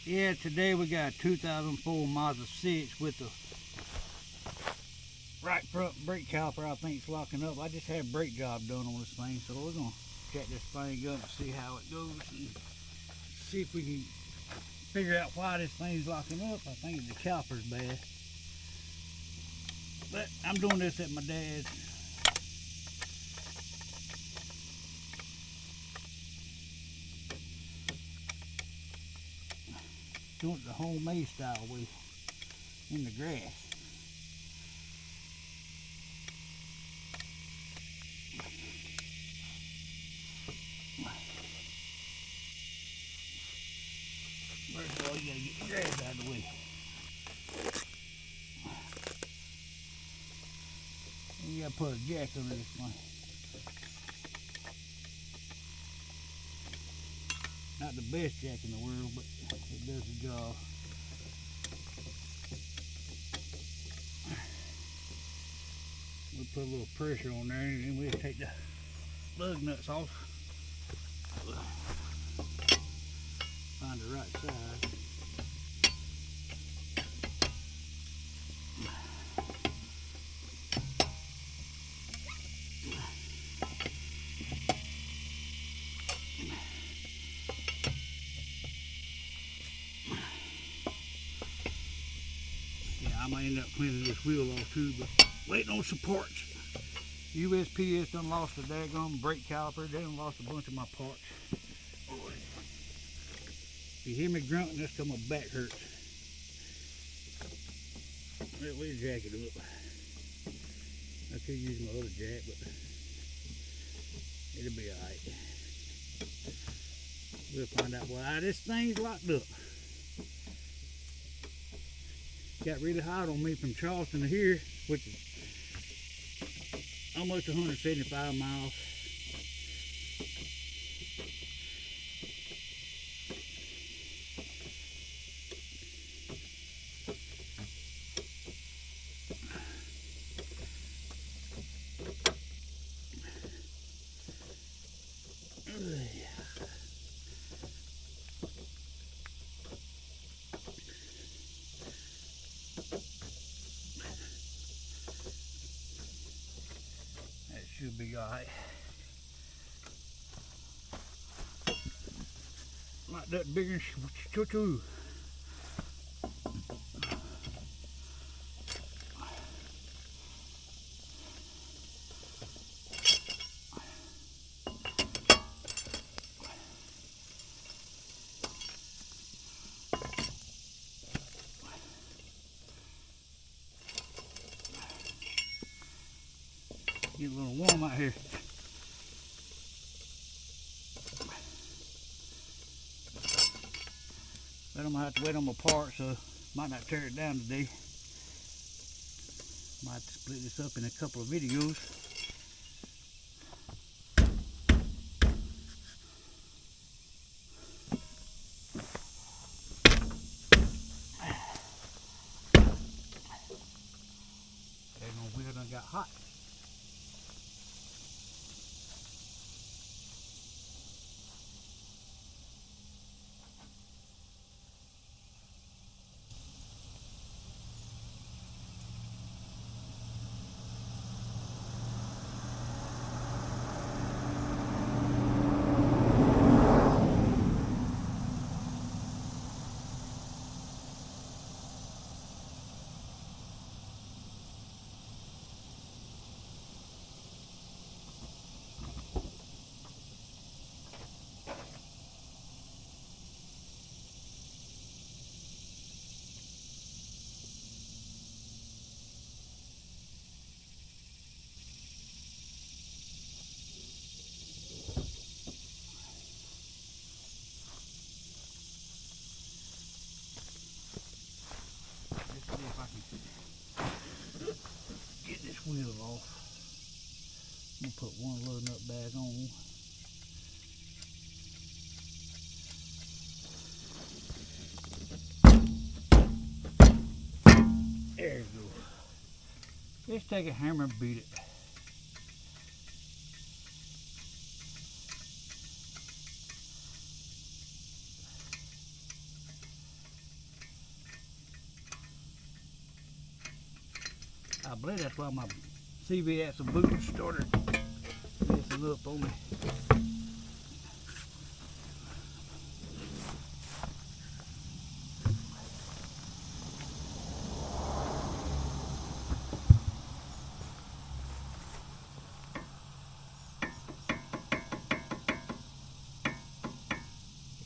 Yeah, today we got a 2004 Mazda 6 with the right front brake caliper. I think it's locking up. I just had a brake job done on this thing, so we're gonna check this thing up and see how it goes and see if we can figure out why this thing's locking up. I think the caliper's bad. But I'm doing this at my dad's. Doing it the homemade style way in the grass. First of all, you gotta get the grass out of the way. And you gotta put a jack under this one. Not the best jack in the world, but it does the job. We'll put a little pressure on there and then we'll take the lug nuts off. Find the right size. I might end up cleaning this wheel off too, but waiting on supports. USPS done lost the daggone brake caliper. They done lost a bunch of my parts. If you hear me grunting, that's because my back hurts. We'll jack it up. I could use my other jack, but it'll be alright. We'll find out why this thing's locked up. Got really hot on me from Charleston to here, which is almost 175 miles. Should be alright. Like that bigger choo-choo. Get a little warm out here. But I'm gonna have to wait on my parts, so might not tear it down today. Might have to split this up in a couple of videos. That wheel done got hot. Get this wheel off. I'm gonna put one load nut back on. There you go. Just take a hammer and beat it. I believe that's why my CV axle boot started messing up on me.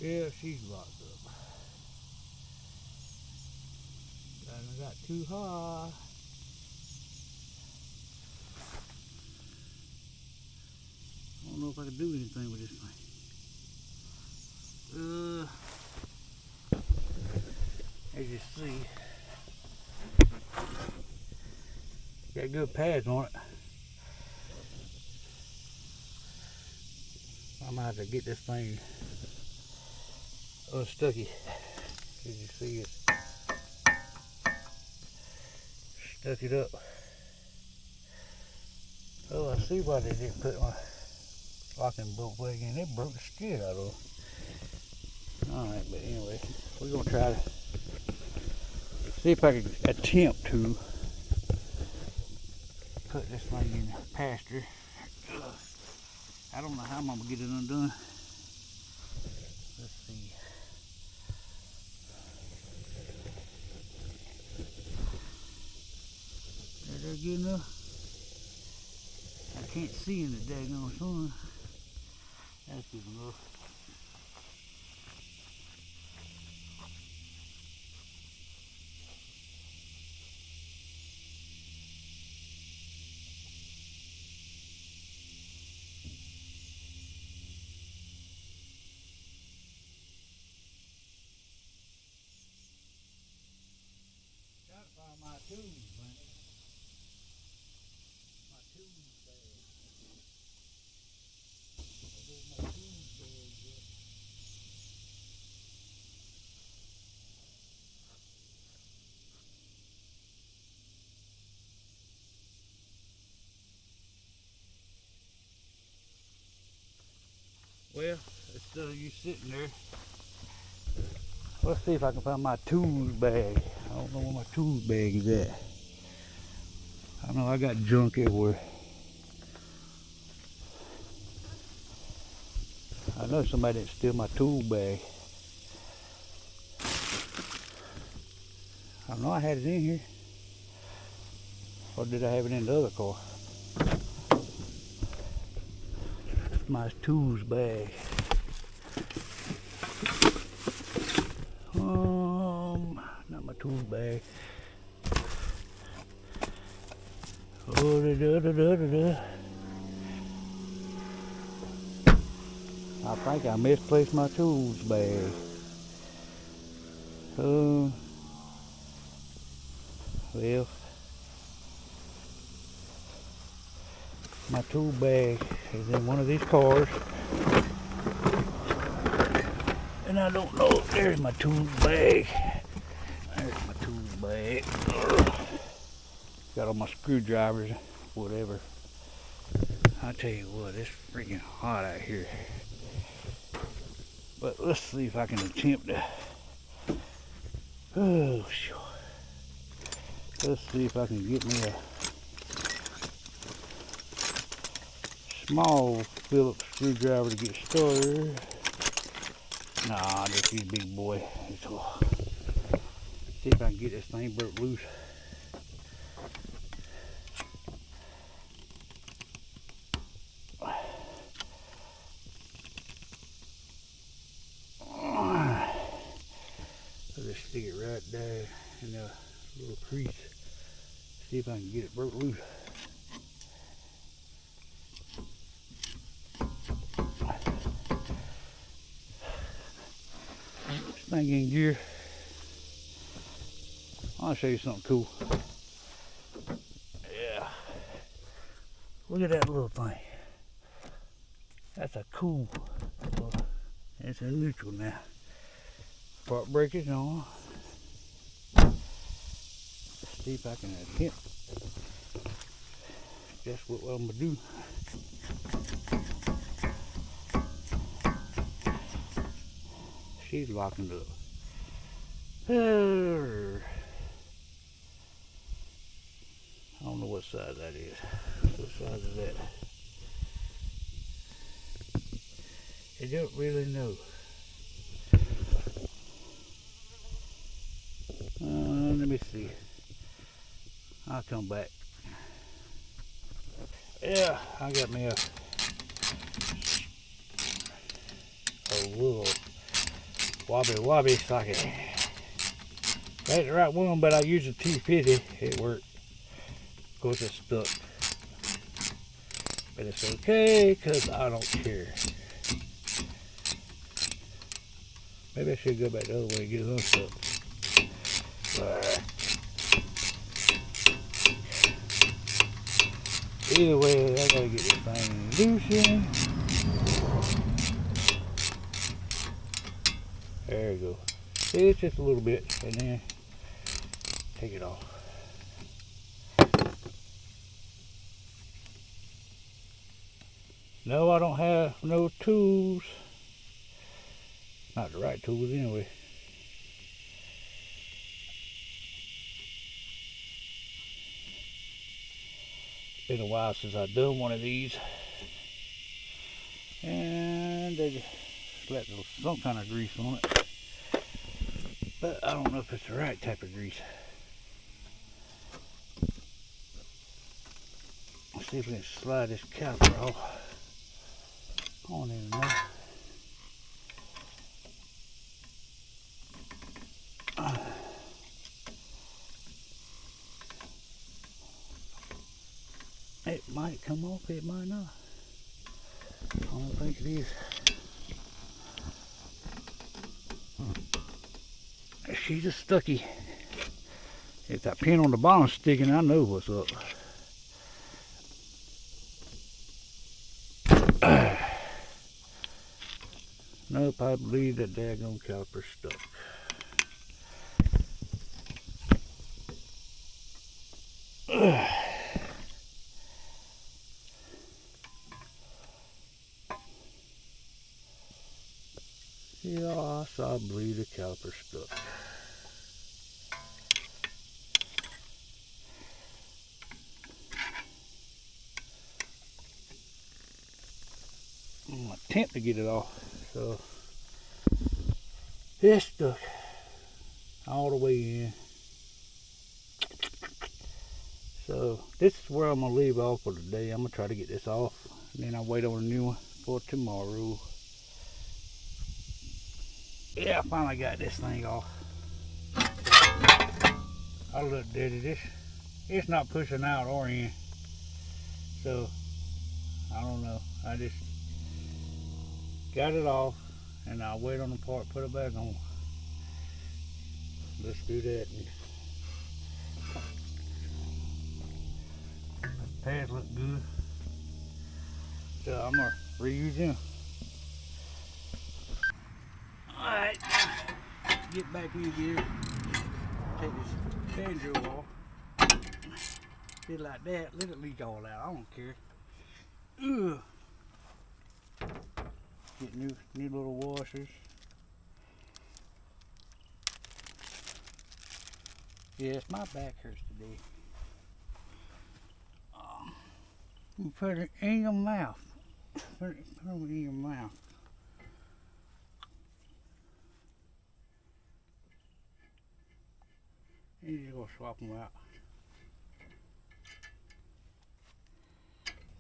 Yeah, she's locked up. I got too high. I don't know if I can do anything with this thing. As you see, got good pads on it. I might have to get this thing unstucky. As you see, it stuck it up. Oh, I see why they didn't put my locking bolt back in. They broke the skid out of it. Alright, but anyway, we're going to try to see if I can attempt to put this thing in pasture. I don't know how I'm going to get it undone. Let's see. Is that good enough? I can't see in the daggone sun. That's good enough. Gotta find my tools, man. My tools bag. There's my tools bag yet. Well, instead of you sitting there, let's see if I can find my tools bag. I don't know where my tools bag is at. I know I got junk everywhere. I know somebody didn't steal my tool bag. I know I had it in here. Or did I have it in the other car? My tools bag. Not my tools bag. Oh, I think I misplaced my tools bag. Well, my tool bag is in one of these cars. And I don't know. There's my tools bag. There's my tools bag. Got all my screwdrivers, whatever. I tell you what, it's freaking hot out here. But let's see if I can attempt to. Oh, sure. Let's see if I can get me a small Phillips screwdriver to get started. Nah, I'll just use big boy. See if I can get this thing broke loose. I'll just stick it right there in the little crease. See if I can get it broke loose. This thing in gear. I'll show you something cool. Yeah. Look at that little thing. That's a cool. It's in neutral now. Spark breakers on. See if I can attempt just what I'm gonna do. She's locking up. I don't don't know what size that is. What size is that? I don't really know. Let me see. I'll come back. Yeah, I got me a little wobbly socket. That's the right one, but I used a 250. It worked. Of course, it's stuck. But it's okay, because I don't care. Maybe I should go back the other way and get it unstuck. Either way, I gotta get this thing loosened. There we go. See, it's just a little bit, and then take it off. No, I don't have no tools. Not the right tools anyway. Been a while since I've done one of these. And they just let some kind of grease on it. But I don't know if it's the right type of grease. Let's see if we can slide this caliper off. I don't even know. It might come off, it might not. I don't think it is. She's just stucky. If that pin on the bottom's sticking, I know what's up. Nope, I believe that daggone caliper's stuck. Yes, I believe the caliper's stuck. I'm gonna attempt to get it off. So it's stuck all the way in. So this is where I'm gonna leave off for today. I'm gonna try to get this off, and then I'll wait on a new one for tomorrow. Yeah, I finally got this thing off. I looked at it. It's not pushing out or in. So I don't know. I just got it off, and I'll wait on the part, put it back on. Let's do that. The pads look good. So I'm gonna reuse them. Alright, get back in here. Take this banjo off. Did like that, let it leak all out. I don't care. Ugh. Get new little washers. Yes, my back hurts today. You put it in your mouth. Put it in your mouth. And you're just gonna swap them out.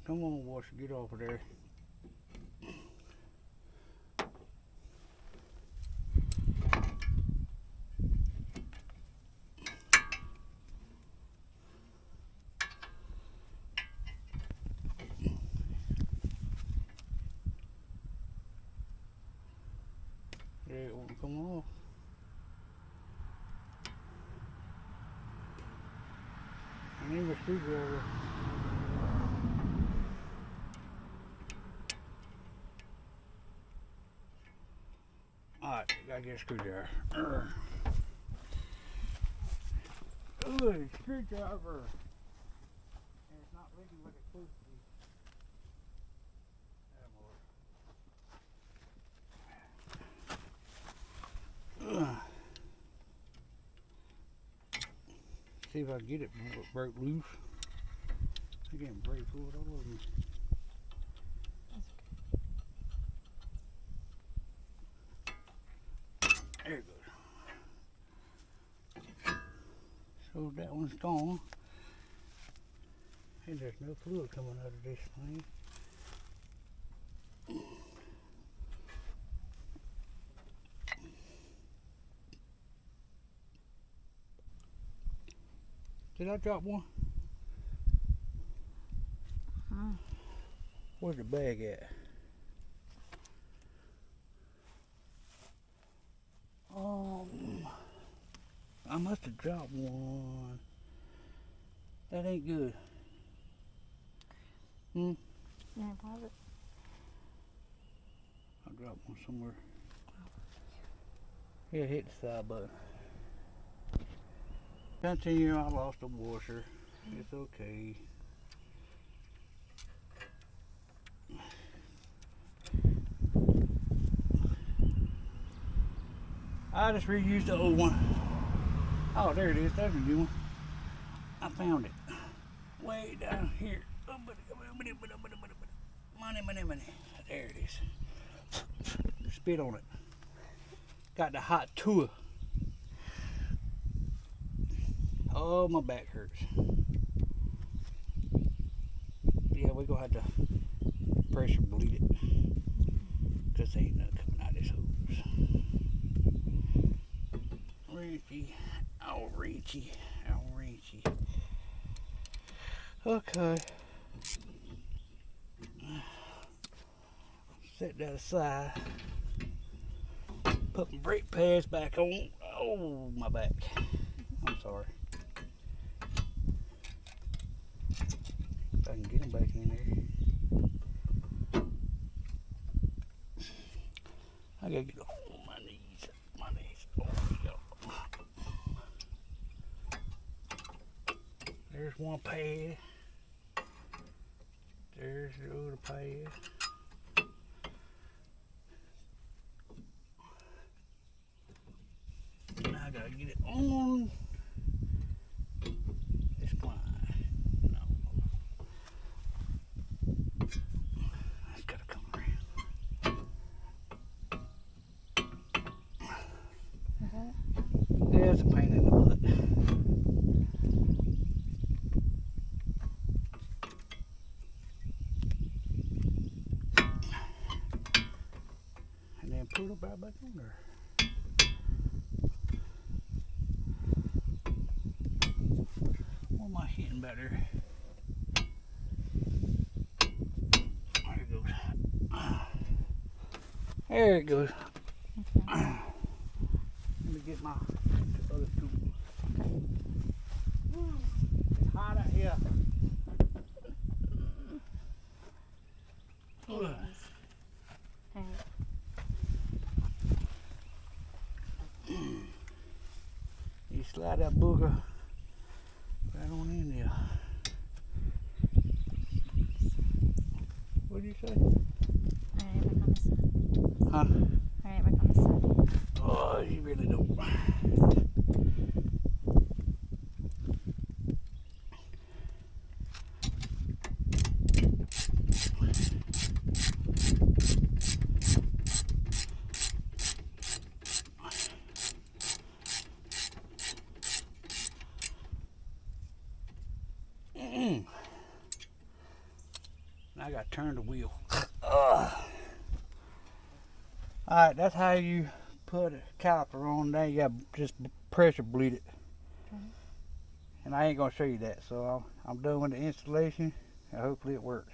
Come on, washer, get over there. Yeah, it won't come off. I need a screwdriver. Alright, gotta get a screwdriver. Ooh, screwdriver. And it's not leaking like it's supposed to be. See if I can get it broke loose. You're getting brake fluid all over me. There it goes. So that one's gone. And there's no fluid coming out of this thing. Did I drop one? Where's the bag at? I must have dropped one. That ain't good. Yeah, pause it. I dropped one somewhere. Yeah, hit the side button. Continue, I lost a washer. It's okay. I just reused the old one. Oh, there it is. There's a new one. I found it. Way down here. Money. There it is. Spit on it. Got the hot tour. Oh, my back hurts. Yeah, we're going to have to pressure bleed it. Because there ain't nothing coming out of this hose. Wrenchy. Oh, wrenchy. Okay. Set that aside. Put my brake pads back on. Oh, my back. I'm sorry. If I can get them back in there. I gotta get on my knees. Oh, yeah. There's one pad. There's the other pad. Now I gotta get it on this line. No. It's gotta come around. Yeah, it's a pain in the butt. And then put it right back on there. What am I hitting back there? There it goes. There it goes. Okay. Let me get my other tool. It's hot out here. You slide that booger right on in there. What did you say? Alright, back on this side. Huh? Alright, back on this side. Oh, you really don't. Now I gotta turn the wheel. Alright, that's how you put a caliper on. Now you gotta just pressure bleed it. Okay. And I ain't gonna show you that, so I'm done with the installation and hopefully it works.